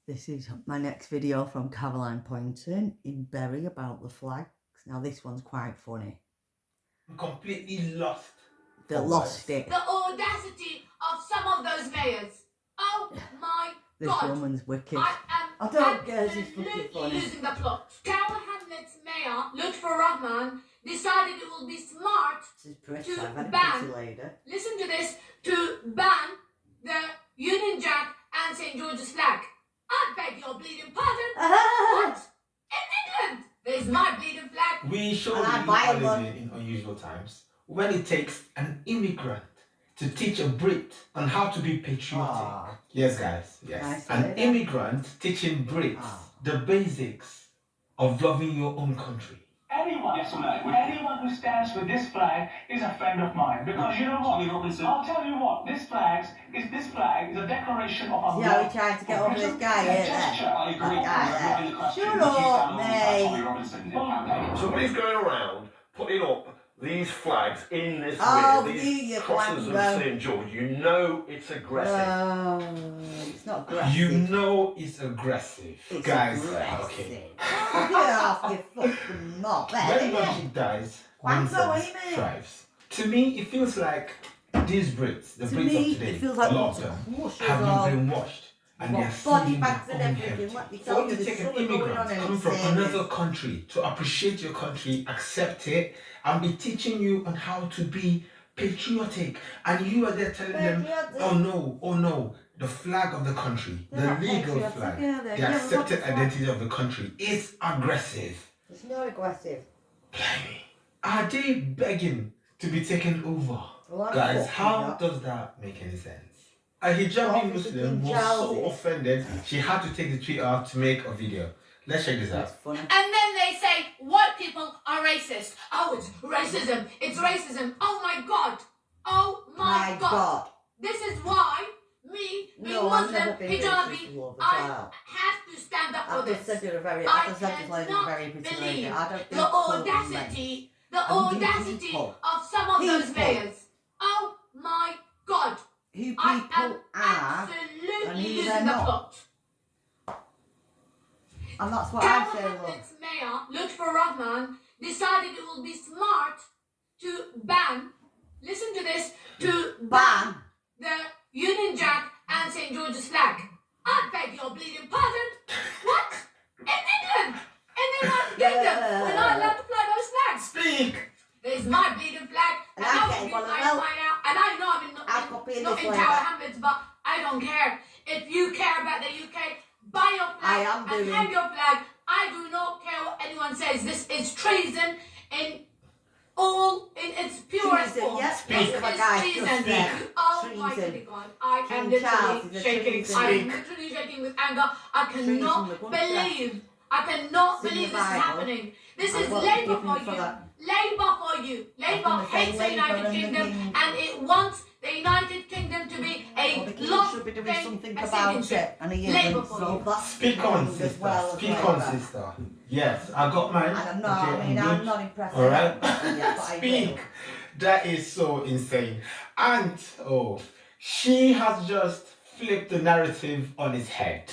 This is my next video from Caroline Poynton in Bury about the flags. Now this one's quite funny. I'm completely lost. They lost it. The audacity of some of those mayors. Oh my This God. woman's wicked. I don't care, she's fucking funny. losing the plot. Tower Hamlets Mayor Lutfur Rahman decided it will be smart This is pretty. to I've had a ban, pretty lady. listen to this, to ban the Union Jack and St. George's flag. I beg your bleeding pardon. What? In England, there's my bleeding flag. We surely are living in unusual times when it takes an immigrant to teach a Brit on how to be patriotic. Aww. Yes, guys. Yes. Nice An immigrant teaching Brits the basics of loving your own country. Anyone who stands with this flag is a friend of mine. Because you know what? I'll tell you what. This flag is a declaration of our love. Yeah, we tried to get over this guy here. Shut up, mate. Somebody's going around putting up these flags in this way, these crosses of St. George. You know it's aggressive. It's not aggressive. You know it's aggressive. It's guys. aggressive. Okay. Get off your fucking mop. When logic dies, nonsense thrives. To me, it feels like these Brits, the Brits of today, it feels like a lot of them, have been brainwashed. And they're body feeding bags their and own everything. heritage. What you For you to take an immigrant, come from another country, to appreciate your country, accept it, and be teaching you on how to be patriotic. And you are there telling them, oh no, the flag of the country, the legal flag, the accepted identity of the country is aggressive. It's not aggressive. Blimey. Are they begging to be taken over? Well, guys, how does that make any sense? A hijabi Muslim was so offended, she had to take the tweet out to make a video. Let's check this out. And then they say white people are racist. Oh, it's racism. It's racism. Oh my God. Oh my God. This is why me, being Muslim, hijabi, I have to stand up for this. I cannot believe the audacity of some of those mayors. Oh my God. Who people are, absolutely and who losing they're the not. plot. And that's what I say, Hamlet's Mayor Lutfur Rahman decided it will be smart to ban, listen to this, to ban the Union Jack and St. George's flag. I beg your bleeding pardon. What? In England? In the United Kingdom? We're not allowed to fly those flags. Speak! There's my bleeding flag, and I will be flying out. And I know I'm not in Tower Hamlets, but I don't care. If you care about the UK, buy your flag and hang your flag. I do not care what anyone says. This is treason in its purest form. Yes, this is treason. Oh my God! I am literally shaking. I'm literally shaking with anger. I cannot believe this is happening. This is Labour for you. Labour for you. Labour hates the United Kingdom and it wants the United Kingdom to be a lost should be doing thing, something a about signature. it, and he Labour isn't. for So you. that's Speak on, sister. Speak on, sister. Yes, I got mine. And I'm not. Okay, I'm not impressed. All right. But Speak. That is so insane. And she has just flipped the narrative on its head.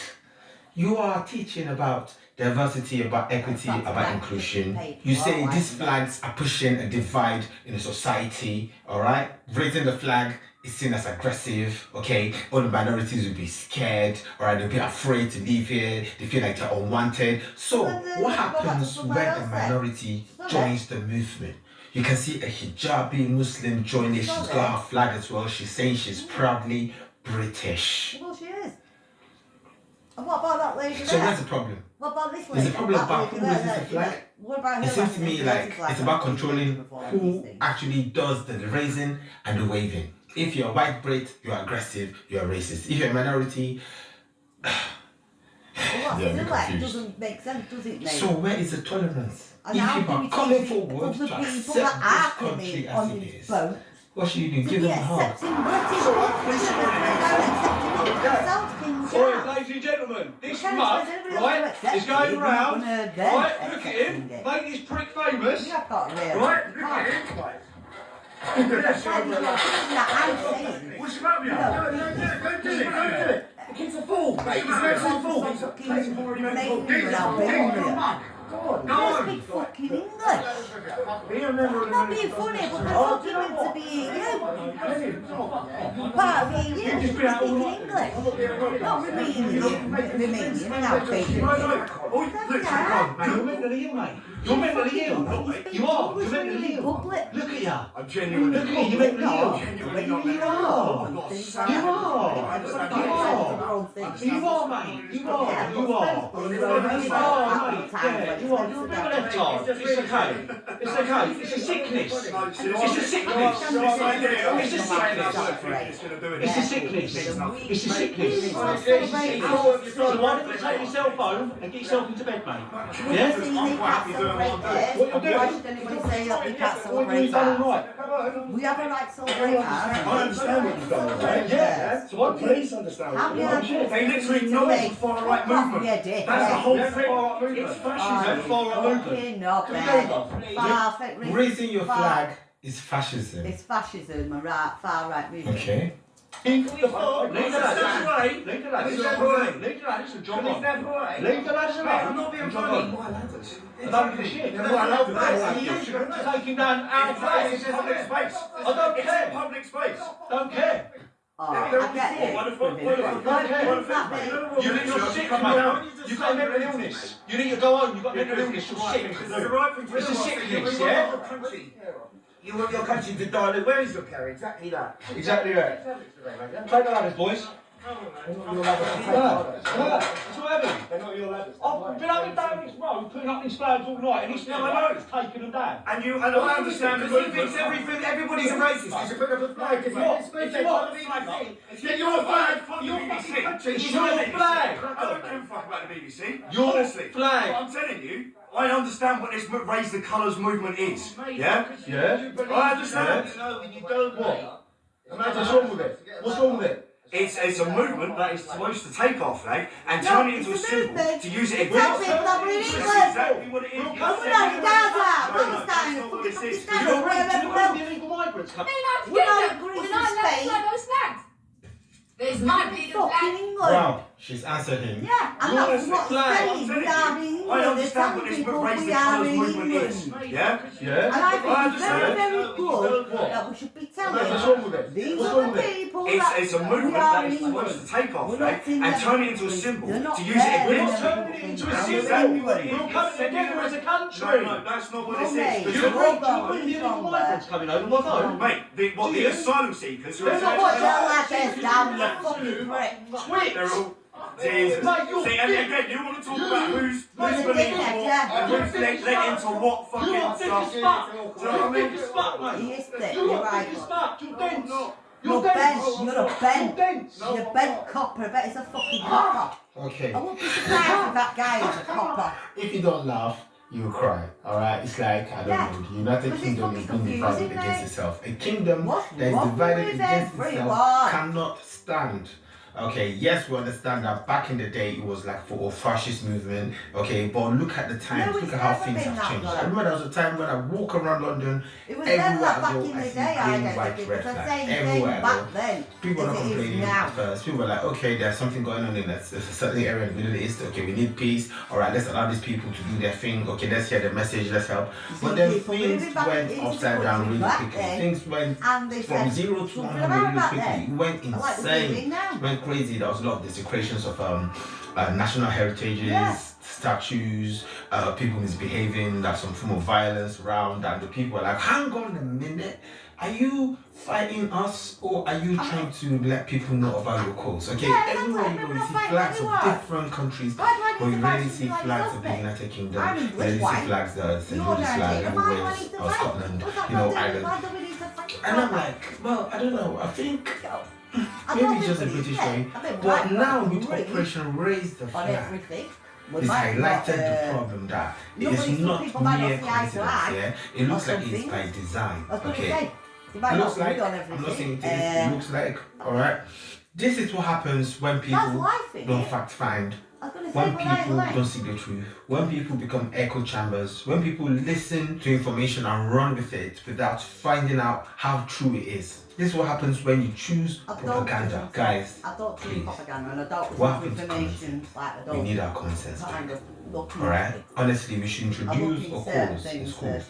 You are teaching about diversity, about equity, about inclusion. You say these flags are pushing a divide in a society, all right? Raising the flag is seen as aggressive, okay? All the minorities will be scared, all right? They'll be afraid to live here. They feel like they're unwanted. So what happens when a minority joins the movement? You can see a hijabi Muslim join it. She's got her flag as well. She's saying she's proudly British. Well, she is. And what about that lady there? So where's the problem? What about this lady? There's a problem about who raises the flag. What about her? It seems to me like it's about controlling who actually does the raising and the waving. If you're a white Brit, you're aggressive, you're racist. If you're a minority, That doesn't make sense, does it, mate? So where is the tolerance? And if how you do are we coming teach forward other to people accept that this are country coming as on it this is, boat what should you do? to Give be them a hug. accepting British themselves, King Right, ladies and gentlemen, this mutt, right, is going round, right, look at him, make this prick famous, right, look at him. What's What's the matter with you? Don't do it, don't do it. The kid's a fool, mate. He's a fool. He's a fool. Don't speak fucking English. I'm not being funny, but they're fucking meant to be you. Part of you, speaking English. Not Romanian, now speaking You're mentally ill, mate. You're mentally ill. You are. You're mentally ill. Look at you. I'm genuinely. Look at you. You're mentally ill. You are. You are, mate. You are, mate. You are. You're a bit left arm. It's okay. It's okay. It's a sickness. It's a sickness. It's a sickness. It's a sickness. It's a sickness. So why don't you take yourself home and get yourself into bed, mate? Yeah? What you Why should anybody say that we can't celebrate that? We have a right to celebrate that. I understand what you've done, right? Yeah. So what police understand what you've done. They literally know it's far right movement. That's the whole far right movement. It's fascism. Far right movement. Raising your flag is fascism. It's fascism, a far right movement. Okay. Leave the lads. Leave the lads and jog on. Leave the lads alone. I'm not being funny. I don't give a shit. You're taking down our flag. It's public space. I don't care. It's public space. Don't care. I get it. You're sick, mate. You've got a mental illness. You need to go home. You've got mental illness. You're sick. It's a sickness, yeah? You want your country to die. Where is your carry? Exactly that. Exactly right. Take the ladders, boys. They're not your ladders. That's what happened. They're not your ladders. I've been up and down this road putting up these flags all night, and he's taking them down. And I understand because he thinks everybody's a racist because you put up a flag. If you're a flag from the BBC. It's your flag. I don't give a fuck about the BBC. Your flag. I'm telling you. I understand what this Raise the Colours movement is. Yeah? Yeah? I understand. You don't what? What's wrong with it? What's wrong with it? It's a movement that is supposed to take our flag and turn it into a symbol to use it against. That's exactly what it is. There's my freedom flag. Wow, she's answered him. Yeah, and that's what saying we are in England. I understand what this Raise the Colours movement is. Yeah? Yeah? And I think it's very, very good that we should be telling these are the people that it's a movement that is supposed to take our flag and turn it into a symbol to use it against. We're not turning it into a symbol. We're coming together as a country. No, that's not what this is. You're illegal migrants coming over my phone. Mate, the asylum seekers who put your ladders down, you fucking prick. Twitch! They're all... Jesus. See, and again, you want to talk about who's believing what and who's let into what fucking stuff. You're the biggest fuck, mate. He is thick, You're you're the right. biggest fuck. You're dense. You're bent, you're a bent. You're dense. You're a bent copper, I bet it's a fucking copper. Okay. I won't be surprised if that guy is a copper. If you don't laugh, you will cry. Alright? It's like, I don't know, the United Kingdom is being divided against itself. A kingdom that is divided against itself cannot stand. Okay, yes, we understand that back in the day it was like for a fascist movement, okay, but look at the times, look at how things have changed. I remember there was a time when I walk around London, everywhere I go, I see green, white, red flag, everywhere I go. People are not complaining at first. People are like, okay, there's something going on in there's a certain area in the Middle East, okay, we need peace, alright, let's allow these people to do their thing, okay, let's hear the message, let's help. But then things went upside down really quickly. Things went from 0 to 100 really quickly. It went insane. It went crazy. There was a lot of desecrations of national heritages, statues, people misbehaving, there's some form of violence around, and the people were like, hang on a minute, are you fighting us or are you trying to let people know about your cause? Okay, everywhere you go you see flags of different countries, but you rarely see flags of the United Kingdom, you rarely see flags that are St. George's flag, Wales, or Scotland, you know, Ireland. And I'm like, well, I don't know, I think maybe it's just a British way, but now with Operation Raise the Flag, it's highlighted the problem that it is not mere coincidence, yeah? It looks like it's by design, okay? It looks like, I'm not saying it is, it looks like, alright? This is what happens when people don't fact find when people don't seek the truth, when people become echo chambers, when people listen to information and run with it without finding out how true it is. This is what happens when you choose propaganda, guys. I don't choose please. propaganda, and I don't What listen to happens information like I don't. We need our common sense. Kind of looking. Alright? Honestly, we should introduce a course in schools.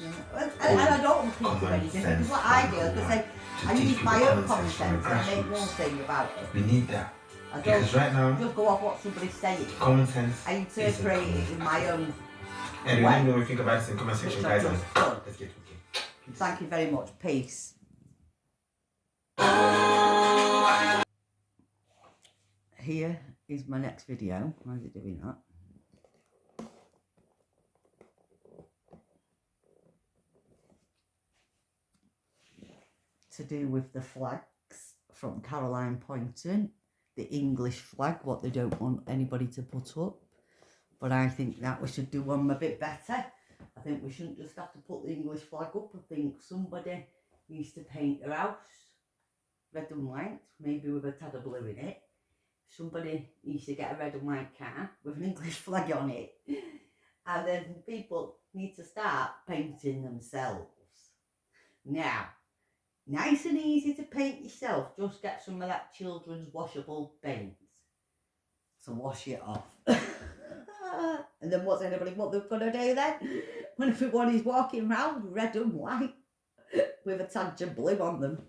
And I don't repeat to anything, because what I do is I use my own common sense and make one thing about it. We need that. I don't Because right now, just go off what somebody's saying. common sense. I interpret it in my own And way. let me know what you think about this in the comment section, guys. And let's get talking. Thank you very much. Peace. Here is my next video. Why is it doing that? To do with the flags from Caroline Poynton, the English flag, what they don't want anybody to put up. But I think that we should do one a bit better. I think we shouldn't just have to put the English flag up. I think somebody needs to paint their house red and white, maybe with a tad of blue in it. Somebody needs to get a red and white car with an English flag on it. And then people need to start painting themselves. Now, nice and easy to paint yourself. Just get some of that children's washable paint to wash it off. And then what they're going to do then? When everyone is walking around red and white with a touch of blue on them.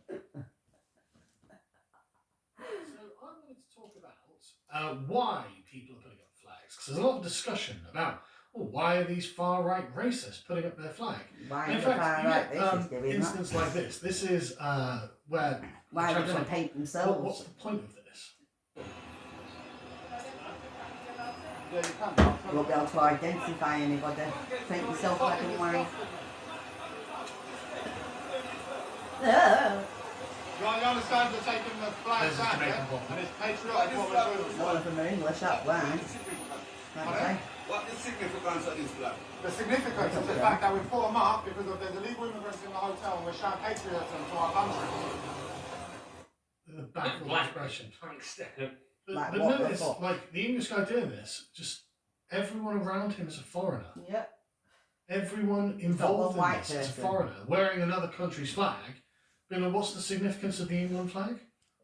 Why people are putting up flags, because there's a lot of discussion about why are these far-right racists putting up their flag. Why in are fact, far-right racists doing that? instance like this. This is where why are they going to paint themselves? What's the point of this? You won't be able to identify anybody. Paint yourself black and white. You understand they're taking the flags out, yeah? And it's patriotic what we're doing. None of them are English, that way. What is the significance of this flag? The significance is the fact that we put them up because there's illegal immigrants in the hotel and we're showing patriotism to our country. The backward expression. Like but what notice, the fuck? like the English guy doing this, just everyone around him is a foreigner. Yep. Everyone involved in this is a person. foreigner, wearing another country's flag. Being like, what's the significance of the England flag?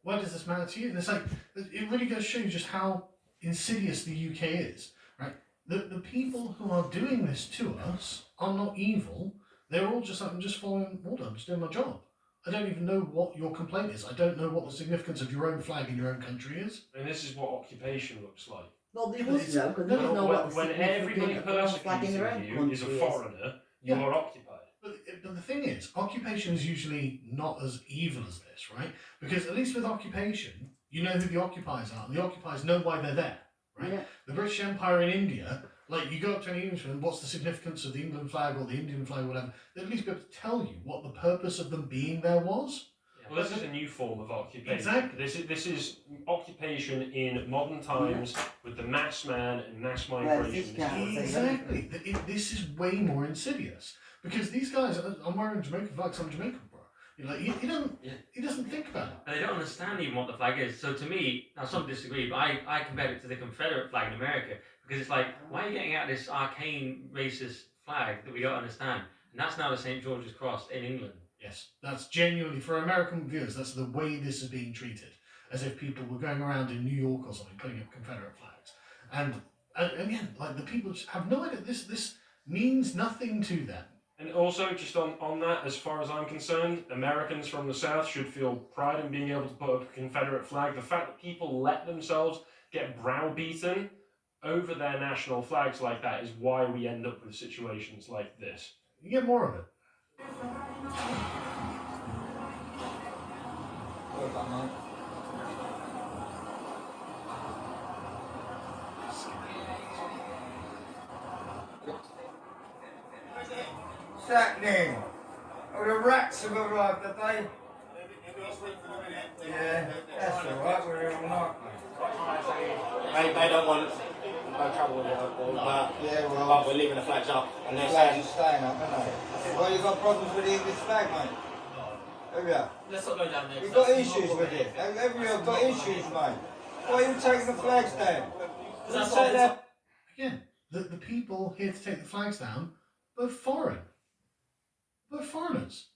Why does this matter to you? And it's like, it really goes to show you just how insidious the UK is, right? The people who are doing this to us are not evil. They're all just like, I'm just following order, I'm just doing my job. I don't even know what your complaint is. I don't know what the significance of your own flag in your own country is. And this is what occupation looks like. Well, they must know, because they don't know what the When everybody significance of flag in their own persecutes you is a country foreigner, you are occupied. But the thing is, occupation is usually not as evil as this, right? Because at least with occupation, you know who the occupiers are. The occupiers know why they're there, right? Yeah. The British Empire in India, like you go up to an Englishman, what's the significance of the England flag or the Indian flag or whatever, they'd at least be able to tell you what the purpose of them being there was. Well, this is a new form of occupation. Exactly. This is occupation in modern times with the mass man and mass migration. Exactly. This is way more insidious because these guys. I'm wearing Jamaican flags. I'm Jamaican, bro. You're like he doesn't think about it. And they don't understand even what the flag is. So to me, now some disagree, but I compare it to the Confederate flag in America because it's like, why are you getting out this arcane racist flag that we don't understand? And that's now the St. George's Cross in England. Yes, that's genuinely, for American viewers, that's the way this is being treated. As if people were going around in New York or something, putting up Confederate flags. And again, like the people just have no idea, this means nothing to them. And also, just on that, as far as I'm concerned, Americans from the South should feel pride in being able to put up a Confederate flag. The fact that people let themselves get browbeaten over their national flags like that is why we end up with situations like this. You get more of it. What's happening? Oh, the rats have arrived, have they? Yeah, that's alright, we're here all night. They don't want no trouble with it, but we're leaving the flags up. And they're flags are staying up, aren't they? Well, you've got problems with the English flag, mate. Have you? Let's not go down there. You've got issues with it. Have you got issues, mate? Why are you taking the flags down? again, the people here to take the flags down, they're foreign. They're foreigners.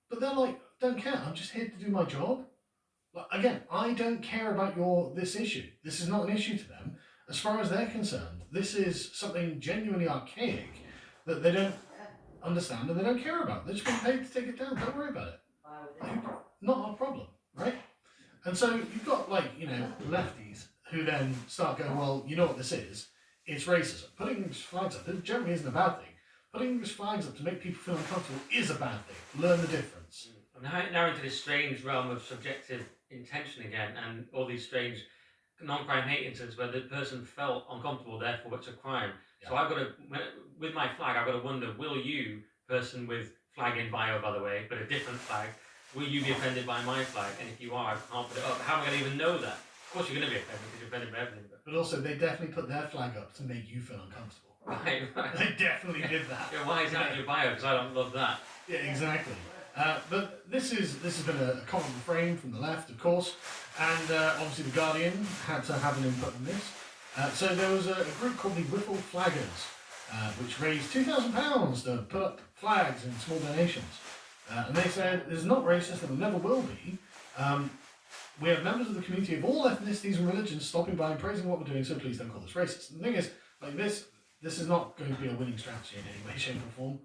But they're like, don't care, I'm just here to do my job. Like, again, I don't care about this issue. This is not an issue to them. As far as they're concerned, this is something genuinely archaic that they don't understand and they don't care about. They're just being paid to take it down. Don't worry about it. Like, not our problem, right? And so you've got, like, you know, lefties who then start going, well, you know what this is? It's racism. Putting English flags up, it generally isn't a bad thing. Putting English flags up to make people feel uncomfortable is a bad thing. Learn the difference. Now into this strange realm of subjective intention again, and all these strange non-crime hate incidents where the person felt uncomfortable, therefore it's a crime. Yeah. So I've got to, with my flag, I've got to wonder, will you, person with flag in bio, by the way, but a different flag, will you be offended by my flag? And if you are, I can't put it up. How am I going to even know that? Of course you're going to be offended because you're offended by everything. But also, they definitely put their flag up to make you feel uncomfortable. Right. They definitely did that. Yeah, why is that in your bio? Because I don't love that. Yeah, exactly. But this has been a common refrain from the left, of course, and obviously the Guardian had to have an input on this. So there was a group called the Whipple Flaggers, which raised £2,000 to put up flags in small donations. And they said, "It's not racist and it never will be. We have members of the community of all ethnicities and religions stopping by and praising what we're doing, so please don't call us racist." And the thing is, like this is not going to be a winning strategy in any way, shape or form.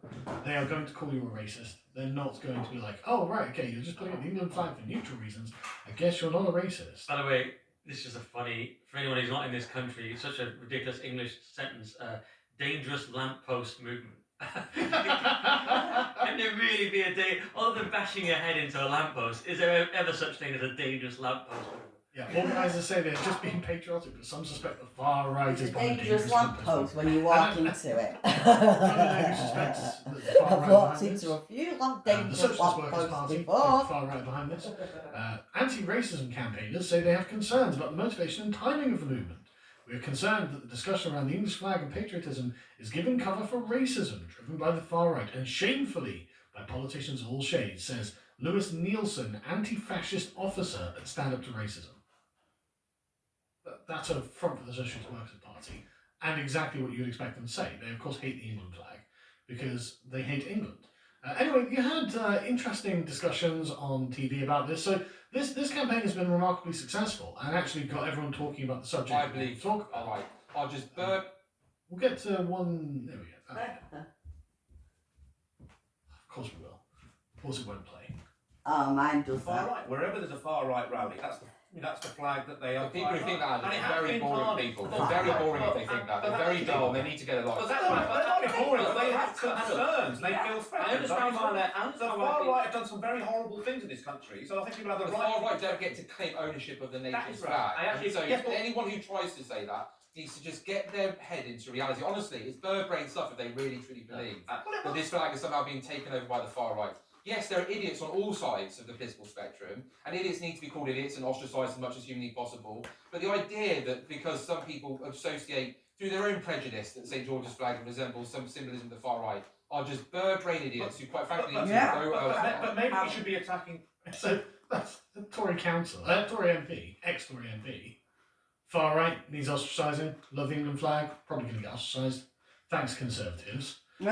They are going to call you a racist. They're not going to be like, oh, right, okay, you're just putting up the England flag for neutral reasons. I guess you're not a racist. By the way, this is a funny, for anyone who's not in this country, it's such a ridiculous English sentence, dangerous lamppost movement. Can there really be a day, other than bashing your head into a lamppost, is there ever such thing as a dangerous lamppost movement? Yeah, organisers say they're just being patriotic, but some suspect the far right is behind dangerous lamppost when you walk into it. I've walked into a few dangerous lampposts before. Far right behind this. Anti-racism campaigners say they have concerns about the motivation and timing of the movement. We are concerned that the discussion around the English flag and patriotism is giving cover for racism driven by the far right and shamefully by politicians of all shades, says Lewis Nielsen, anti-fascist officer at Stand Up to Racism. That's a Front for the Socialist Workers' Party, and exactly what you'd expect them to say. They, of course, hate the England flag because they hate England. Anyway, you had interesting discussions on TV about this. So this campaign has been remarkably successful and actually got everyone talking about the subject. I believe. All right. I'll just burp. We'll get to one. There we go. Of course we will. Of course it won't play. Oh, mine does far that. right. Wherever there's a far right rally, that's the flag that they are. People who think that are very boring people. They're very boring if they think that. They're very dull. They need to get a life. They're not boring. They have concerns. They feel threatened. I understand why the far right have done some very horrible things in this country. So I think people have the right. The far right don't get to claim ownership of the nation's flag. So anyone who tries to say that needs to just get their head into reality. Honestly, it's bird brain stuff if they really truly believe that this flag is somehow being taken over by the far right. Yes, there are idiots on all sides of the political spectrum, and idiots need to be called idiots and ostracised as much as humanly possible. But the idea that because some people associate through their own prejudice that St. George's flag resembles some symbolism of the far right are just bird-brain idiots who, quite frankly, need to go elsewhere. But maybe we should be attacking. So that's the Tory councillor, Tory MP, ex-Tory MP. Far right needs ostracising. Love the England flag, probably going to get ostracised. Thanks, Conservatives. He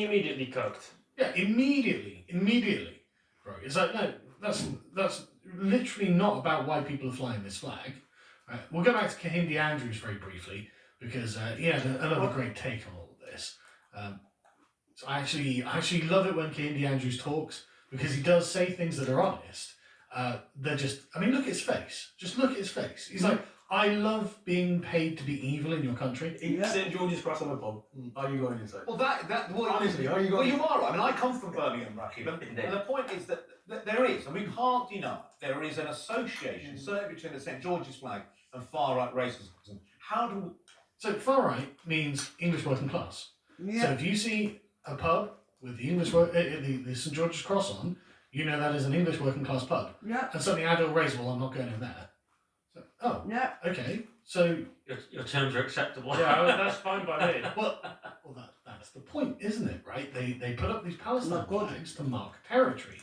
immediately cooked. Yeah, immediately. Right. It's like, no, that's literally not about why people are flying this flag. Right. We'll go back to Kahindi Andrews very briefly, because he had another great take on all of this. So I actually love it when Kahindi Andrews talks, because he does say things that are honest. They're just, I mean, look at his face. Just look at his face. He's like, I love being paid to be evil in your country. St. George's Cross on a pub. Are you going inside? Well, honestly, are you going? Well, you are. I mean, I come from Birmingham, Racky. And the point is that there is, and we can't deny, there is an association, certainly between the St. George's flag and far right racism. So far right means English working class. Yeah. So if you see a pub with the English the St. George's Cross on, you know that is an English working class pub. Yeah. And suddenly Adil raise, well, I'm not going in there. So, oh, yeah. Okay. So your terms are acceptable. Yeah, that's fine by me. Well, that's the point, isn't it? Right? They put up these Palestine flags to mark territory,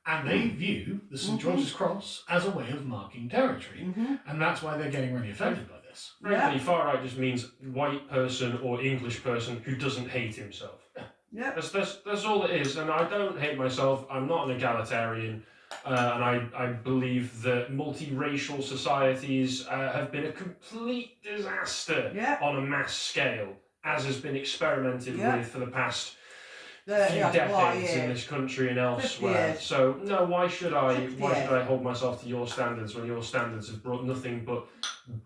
and they view the St. George's Cross as a way of marking territory, and that's why they're getting really offended by this. this. Frankly, far right just means white person or English person who doesn't hate himself. Yeah. That's all it is, and I don't hate myself. I'm not an egalitarian, and I believe that multiracial societies have been a complete disaster on a mass scale, as has been experimented with for the past few decades in this country and elsewhere. So no, why should I hold myself to your standards when your standards have brought nothing but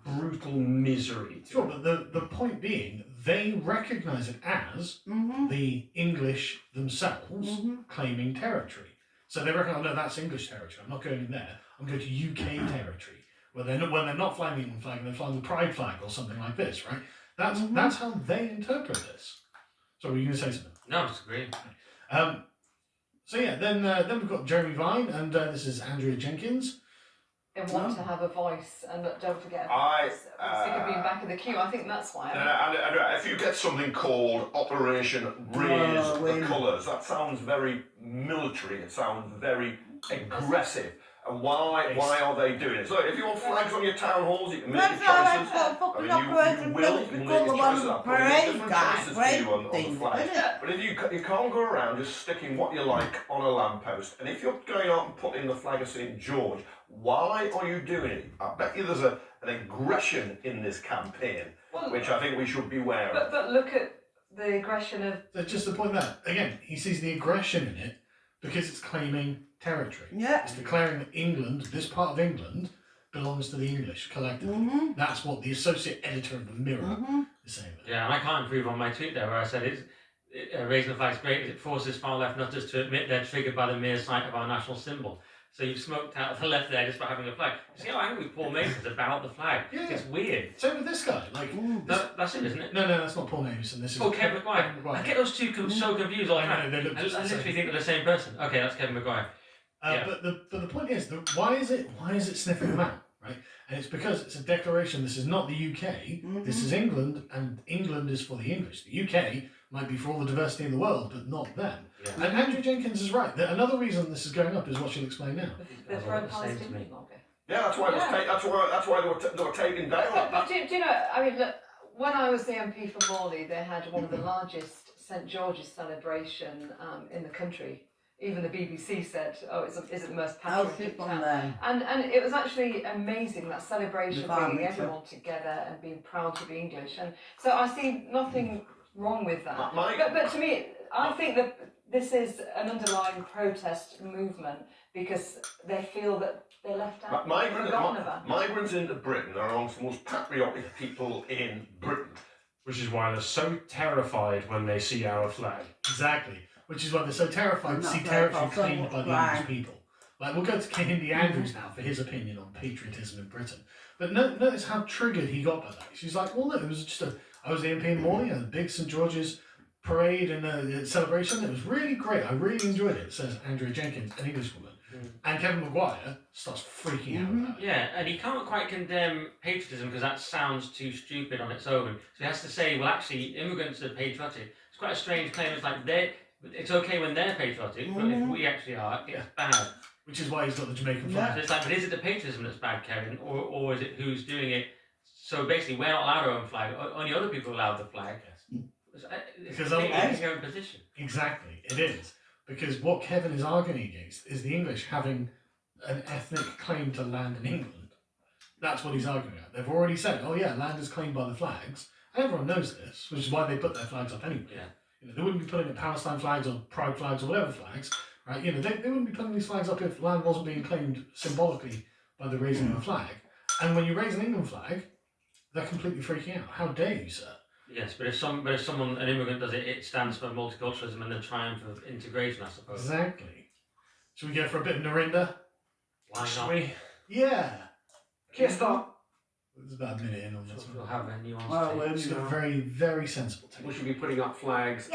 brutal misery to Sure, but the point being, they recognise it as the English themselves claiming territory. So they reckon, oh no, that's English territory. I'm not going in there. I'm going to UK territory. When they're not flying the England flag, they're flying the Pride flag or something like this, right? That's how they interpret this. So were you going to say something? No, I disagree. So yeah, then we've got Jeremy Vine, and this is Andrea Jenkins. They want to have a voice, and don't forget, I'm sick of being back in the queue. I think that's why. And if you get something called Operation Raise the Colours, that sounds very military. It sounds very aggressive. And why are they doing it? So if you want flags on your town halls, you can make your choices. I mean, you will make your choices. I'll put different choices for you on the flag. But if you can't go around just sticking what you like on a lamppost, and if you're going out and putting the flag of St George, why are you doing it? I bet you there's an aggression in this campaign, which I think we should beware of. But look at the aggression of... That's just the point that, again, he sees the aggression in it because it's claiming territory. Yeah. It's declaring that England, this part of England, belongs to the English collectively. That's what the associate editor of the Mirror is saying. Yeah, and I can't improve on my tweet there where I said raising the flag's great as it forces far left nutters to admit they're triggered by the mere sight of our national symbol. So you've smoked out the left there just by having a flag. You see how angry Paul Mason's about the flag? Yeah. It's weird. Same with this guy. Like, that's it, isn't it? No, that's not Paul Mason. This is Kevin Maguire. I get those two so confused all the time. They look just I the literally same. think they're the same person. Okay, that's Kevin Maguire. But the point is, why is it sniffing them out, right? And it's because it's a declaration. This is not the UK. This is England, and England is for the English. The UK might be for all the diversity in the world, but not them. Yeah. And Andrew Jenkins is right. Another reason this is going up is what she'll explain now. They're for a Palestinian lobby. Yeah, that's why that's why they were taken down. But do you know? I mean, look. When I was the MP for Morley, they had one of the largest St George's celebration in the country. Even the BBC said, "Oh, is it the most patriotic town?" And it was actually amazing, that celebration, bringing everyone together and being proud to be English. And so I see nothing wrong with that. But to me, I think that this is an underlying protest movement because they feel that they're left out. Migrants into Britain are amongst the most patriotic people in Britain. Which is why they're so terrified when they see our flag. Exactly. Which is why they're so terrified to see territory claimed by the English people. Like, we'll go to Kehinde Andrews now for his opinion on patriotism in Britain. But notice how triggered he got by that. She's like, well, look, it was just I was the MP in Morley, a big St George's parade and celebration. It was really great. I really enjoyed it, says Andrea Jenkins, an Englishwoman. And Kevin Maguire starts freaking out about it. Yeah, and he can't quite condemn patriotism because that sounds too stupid on its own. So he has to say, well, actually, immigrants are patriotic. It's quite a strange claim. It's like, it's okay when they're patriotic, but if we actually are, it's bad. Which is why he's got the Jamaican flag. So it's like, but is it the patriotism that's bad, Kevin, or is it who's doing it? So basically, we're not allowed our own flag. Only other people are allowed the flag. It's Because taking your own position. Exactly, it is. Because what Kevin is arguing against is the English having an ethnic claim to land in England. That's what he's arguing about. They've already said, oh yeah, land is claimed by the flags. And everyone knows this, which is why they put their flags up anyway. Yeah. You know, they wouldn't be putting up Palestine flags or Pride flags or whatever flags, right? You know, they wouldn't be putting these flags up if land wasn't being claimed symbolically by the raising of a flag. And when you raise an England flag, they're completely freaking out. How dare you, sir? Yes, but if an immigrant does it, it stands for multiculturalism and the triumph of integration, I suppose. Exactly. Should we go for a bit of Narinda? Why not? Yeah. Can't stop. It's about a minute in on this one. We'll have a nuanced It's got a very, very sensible take. We should be putting up flags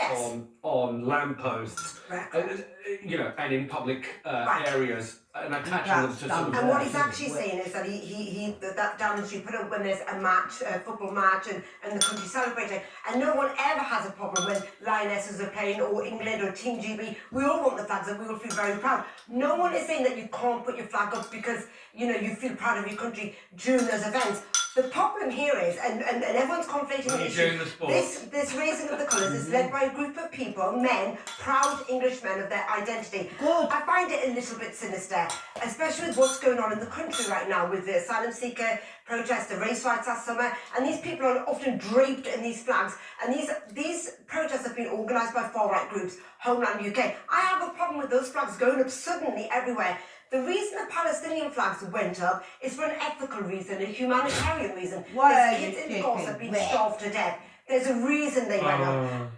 on lampposts, and in public areas, and attaching them to sort of... And what he's actually saying is that that demonstration put up when there's a match, a football match, and the country celebrating, and no one ever has a problem when Lionesses are playing, or England, or Team GB. We all want the flags up, we all feel very proud. No one is saying that you can't put your flag up because, you feel proud of your country during those events. The problem here is, and everyone's conflating the issue, this raising of the colours is led by a group of people, men, proud Englishmen of their identity. Good. I find it a little bit sinister, especially with what's going on in the country right now with the asylum seeker protests, the race riots last summer, and these people are often draped in these flags, and these protests have been organised by far-right groups, Homeland UK. I have a problem with those flags going up suddenly everywhere. The reason the Palestinian flags went up is for an ethical reason, a humanitarian reason. There's kids in Gaza have been starved to death. There's a reason they went up.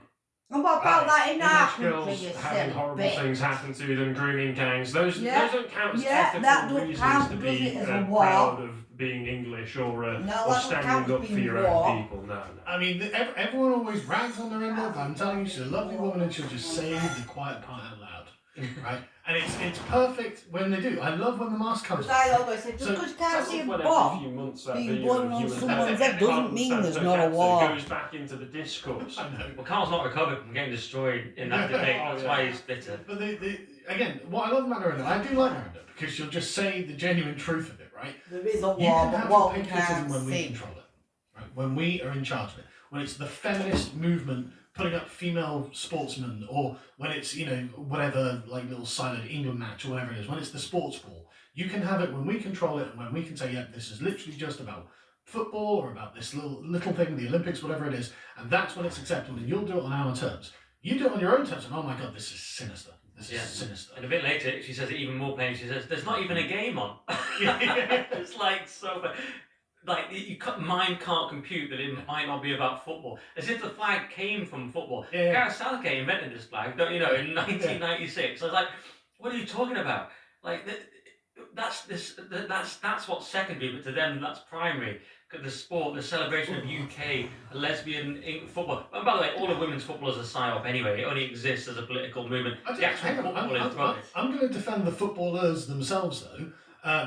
And what about that in our country, girls you having silly horrible bitch? things happen to them, grooming gangs. Those don't count as that ethical don't reasons count, to does be it, as a proud war? of being English or No, or that don't count standing as up for being your war. own people. No. I mean, everyone always rags on their in-law, but I'm telling you, she's a lovely woman and she'll just say the quiet part out loud, right? And it's perfect when they do. I love when the mask comes. Because I always say, just because you can't see a bomb being blown on someone's head doesn't mean there's not a war. It goes back into the discourse. I know. Well, Carl's not recovered from getting destroyed in that debate. That's why he's bitter. But again, what I love about Miranda, I do like Miranda because she'll just say the genuine truth of it, right? There is a war, You can but have what your we patriotism can't when we see. control it, right? When we are in charge of it. When it's the feminist movement putting up female sportsmen, or when it's, whatever, like little silent England match or whatever it is, when it's the sports ball, you can have it when we control it and when we can say, yep, this is literally just about football or about this little thing, the Olympics, whatever it is, and that's when it's acceptable, and you'll do it on our terms. You do it on your own terms, and oh my god, this is sinister. This is sinister. And a bit later, she says it even more plain. She says, "There's not even a game on." It's like so. Like mind can't compute that it might not be about football, as if the flag came from football. Gareth Southgate invented this flag, don't you know, in 1996. I was like, "What are you talking about?" Like that's what's secondary, but to them that's primary. The sport, the celebration of UK lesbian football. And by the way, all of women's football is a psyop anyway. It only exists as a political movement. The actual football is rubbish. I'm going to defend the footballers themselves, though.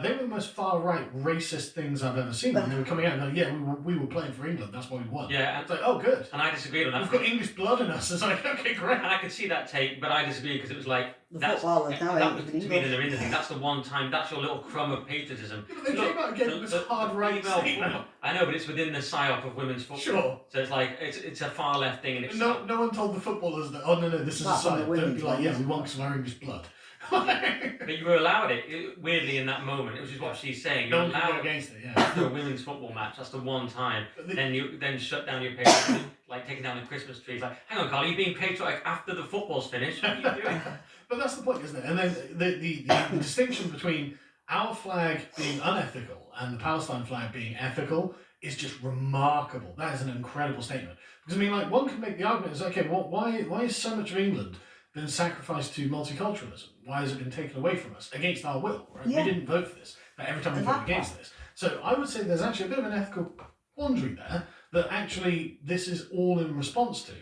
They were the most far-right racist things I've ever seen when they were coming out and going, yeah, we were playing for England, that's why we won. Yeah. And it's like, oh, good. And I disagreed on that. We've got English blood in us. It's like, okay, great. And I could see that take, but I disagreed because it was like, that was to me the Narendra thing. That's the one time, that's your little crumb of patriotism. Yeah, but they came out again with this hard right statement. I know, but it's within the psyop of women's football. Sure. So it's like, it's a far left thing. And it's no one told the footballers that, oh, no, this is a psyop. Don't be like, yeah, we won because of our English blood. But you were allowed it weirdly in that moment, which is what she's saying. You're allowed against it, yeah. After a women's football match, that's the one time. Then you shut down your patriotism, like taking down the Christmas trees. Like, hang on, Carl, are you being patriotic after the football's finished? What are you doing? But that's the point, isn't it? And then the distinction between our flag being unethical and the Palestine flag being ethical is just remarkable. That is an incredible statement. Because I mean, like, one can make the argument is, okay, well, why is so much of England been sacrificed to multiculturalism? Why has it been taken away from us against our will? Right? Yeah. We didn't vote for this, but every time we vote against this. So I would say there's actually a bit of an ethical quandary there that actually this is all in response to.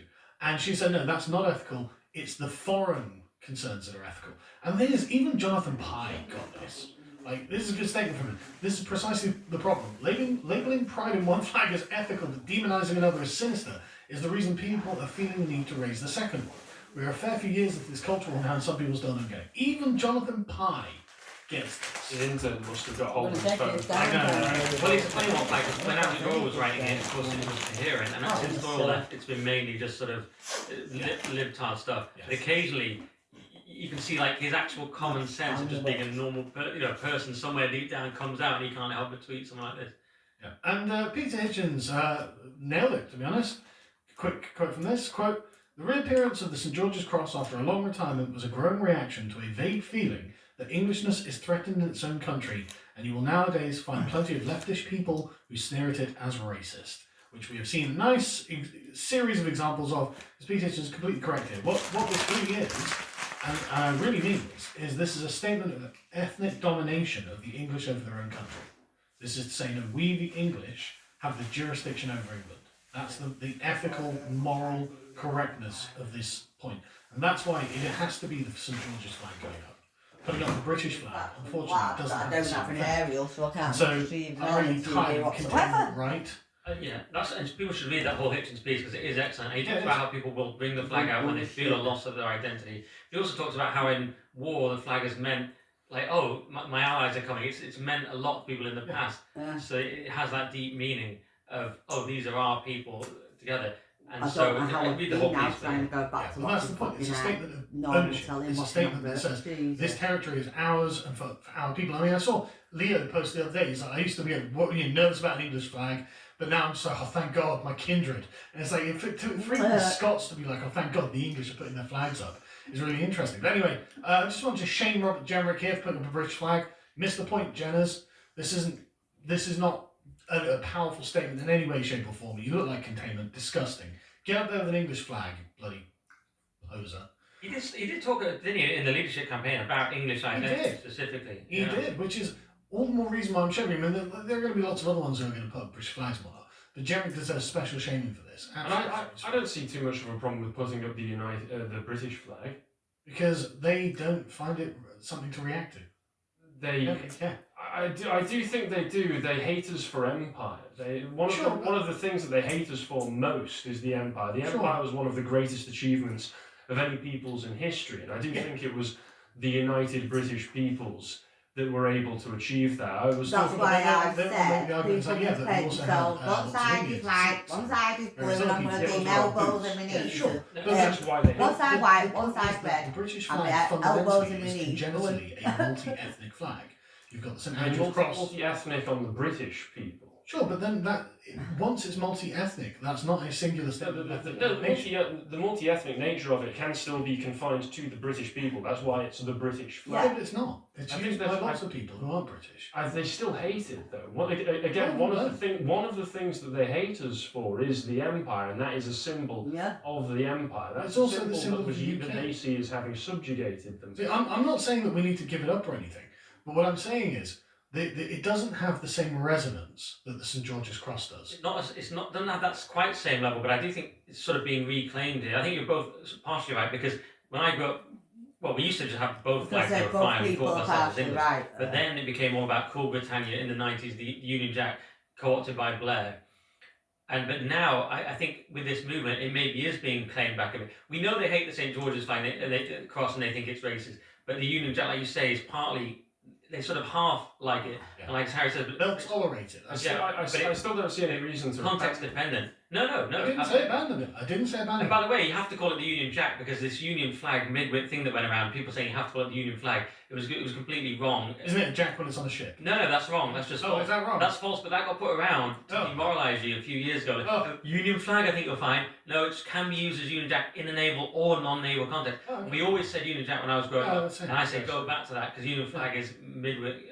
And she said, no, that's not ethical. It's the foreign concerns that are ethical. And there's even Jonathan Pye got this. Like, this is a good statement from him. This is precisely the problem. Labeling pride in one flag as ethical, but demonizing another as sinister, is the reason people are feeling the need to raise the second one. We're a fair few years into this cultural now, and some people still don't get it. Even Jonathan Pye gets this. His intern must have got hold of his phone. I know. Well, it's a funny one, like, when Alan Doyle was writing it, of course it was coherent, and since Doyle left, it's been mainly just sort of libtard stuff. Yes. But occasionally, you can see like his actual common sense of just being a normal person somewhere deep down comes out, and he can't help but tweet something like this. Yeah. And Peter Hitchens nailed it, to be honest. Quick quote from this, quote, "The reappearance of the St. George's Cross after a long retirement was a growing reaction to a vague feeling that Englishness is threatened in its own country, and you will nowadays find plenty of leftish people who sneer at it as racist," which we have seen a nice series of examples of. As Peter Hitchens is completely correct here. What this really is, and I really mean this is a statement of ethnic domination of the English over their own country. This is to say, no, we the English have the jurisdiction over England. That's the ethical, moral correctness of this point. And that's why it has to be the St. George's flag going up. Putting up the British flag, unfortunately, doesn't have the same have an effect. aerial, so I can't So see I really kind of contend, right? Yeah, and people should read that whole Hitchens piece because it is excellent. And he talks about how people will bring the flag out when they feel a loss of their identity. He also talks about how in war the flag has meant like, oh, my allies are coming. It's meant a lot to people in the past. So it has that deep meaning of, oh, these are our people together. And I so don't know how it'd I'd be be the whole now piece trying thing. to go back to Well, that's the point. It's a statement of ownership. It's a statement that says this territory is ours and for our people. I mean, I saw Leo post the other day. He's like, I used to be nervous about an English flag, but now I'm just like, oh, thank God, my kindred. And it's like, for even the Scots to be like, oh, thank God, the English are putting their flags up is really interesting. But anyway, I just want to shame Robert Jenrick here for putting up a British flag. Missed the point, Jenners. This is not a powerful statement in any way, shape, or form. You look like containment. Disgusting. Get up there with an English flag, you bloody poser. He did talk, didn't he, in the leadership campaign about English identity specifically. He did, which is all the more reason why I'm shaming him. I mean, there are going to be lots of other ones who are going to put up British flags more. But Jeremy deserves special shaming for this. And I don't see too much of a problem with putting up the British flag. Because they don't find it something to react to. I do think they do. They hate us for empire. One of the things that they hate us for most is the empire. The empire was one of the greatest achievements of any peoples in history, and I do think it was the united British peoples that were able to achieve that. That's why I said people can defend themselves. One side is white, one side is blue, and I'm going to do my elbows and my knees. That's why they hate one side white, one side red, the British and flag my elbows and my fundamentally is knees. congenitally a multi-ethnic flag. You've got the St. And Andrew's Cross. multi-ethnic on the British people. Sure, but then once it's multi-ethnic, that's not a singular statement. The multi-ethnic nature of it can still be confined to the British people. That's why it's the British flag. Yeah, but it's not. It's used by lots of people who aren't British. They still hate it, though. One of the things that they hate us for is the empire, and that is a symbol of the empire. That's It's also the symbol that of the UK. that they see as having subjugated them. See, I'm not saying that we need to give it up or anything, but what I'm saying is it doesn't have the same resonance that the St. George's Cross does. Doesn't have that quite same level, but I do think it's sort of being reclaimed here. I think you're both partially right, because when I grew up, well, we used to just have both flags. They were fine. We thought ourselves as English. But then it became all about cool Britannia in the 90s, the Union Jack co-opted by Blair. But now, I think with this movement, it maybe is being claimed back a bit. We know they hate the St. George's flag cross and they think it's racist, but the Union Jack, like you say, is partly, they sort of half like it. Yeah. And like as Harry said, they'll tolerate it. I still don't see any reason to. Context dependent. No. I didn't say abandon it. I didn't say abandon it. And by the way, you have to call it the Union Jack because this Union flag midwit thing that went around, people saying you have to call it the Union flag, it was completely wrong. Isn't it a Jack when it's on a ship? No, that's wrong. That's just false. Is that wrong? That's false, but that got put around to demoralise you a few years ago. Union flag, I think you'll find. No, it can be used as Union Jack in a naval or non-naval context. We always said Union Jack when I was growing up, and I say go back to that because Union flag is midwit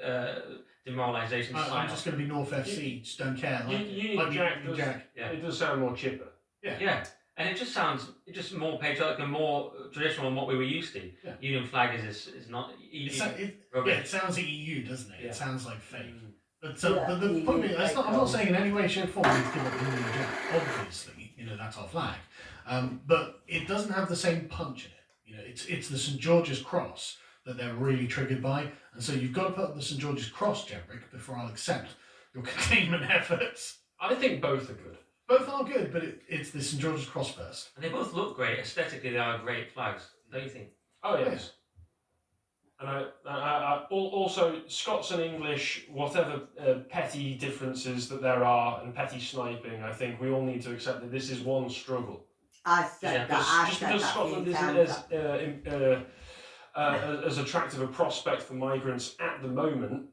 demoralisation. I'm just going to be North FC. Just don't care. Union Jack. It does sound more chipper. Yeah. And it just sounds more patriotic and more traditional than what we were used to. Yeah. Union flag is not EU. It sounds EU, doesn't it? It sounds like fake. But the point being, I'm not saying in any way, shape, or form we need to give up the Union Jack. Obviously, that's our flag. But it doesn't have the same punch in it. It's the St. George's Cross that they're really triggered by, and so you've got to put up the St. George's Cross, Jemrick, before I'll accept your containment efforts. I think both are good. Both are good, but it's the St. George's Cross first. And they both look great. Aesthetically, they are great flags, don't you think? Oh, yes. And I also, Scots and English, whatever petty differences that there are and petty sniping, I think we all need to accept that this is one struggle. I said that. Just because Scotland isn't as attractive a prospect for migrants at the moment,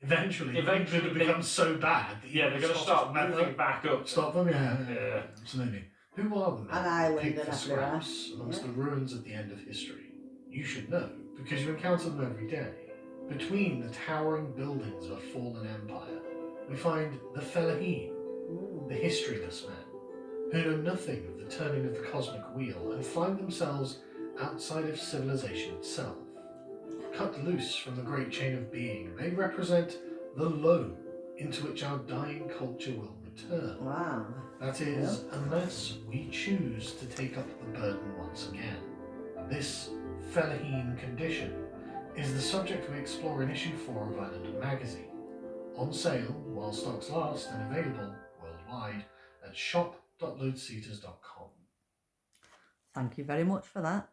Eventually it becomes so bad that they're going to start moving back up. Stop them, yeah, absolutely. Who are the men and I pick the scraps amongst the ruins of the end of history? You should know, because you encounter them every day. Between the towering buildings of a fallen empire, we find the Fellaheen, the historyless men, who know nothing of the turning of the cosmic wheel and find themselves outside of civilization itself. Cut loose from the great chain of being, they represent the loam into which our dying culture will return. Wow. That is, unless we choose to take up the burden once again. This Fellaheen condition is the subject we explore in issue 4 of Island magazine. On sale while stocks last and available worldwide at shop.loadseaters.com. Thank you very much for that.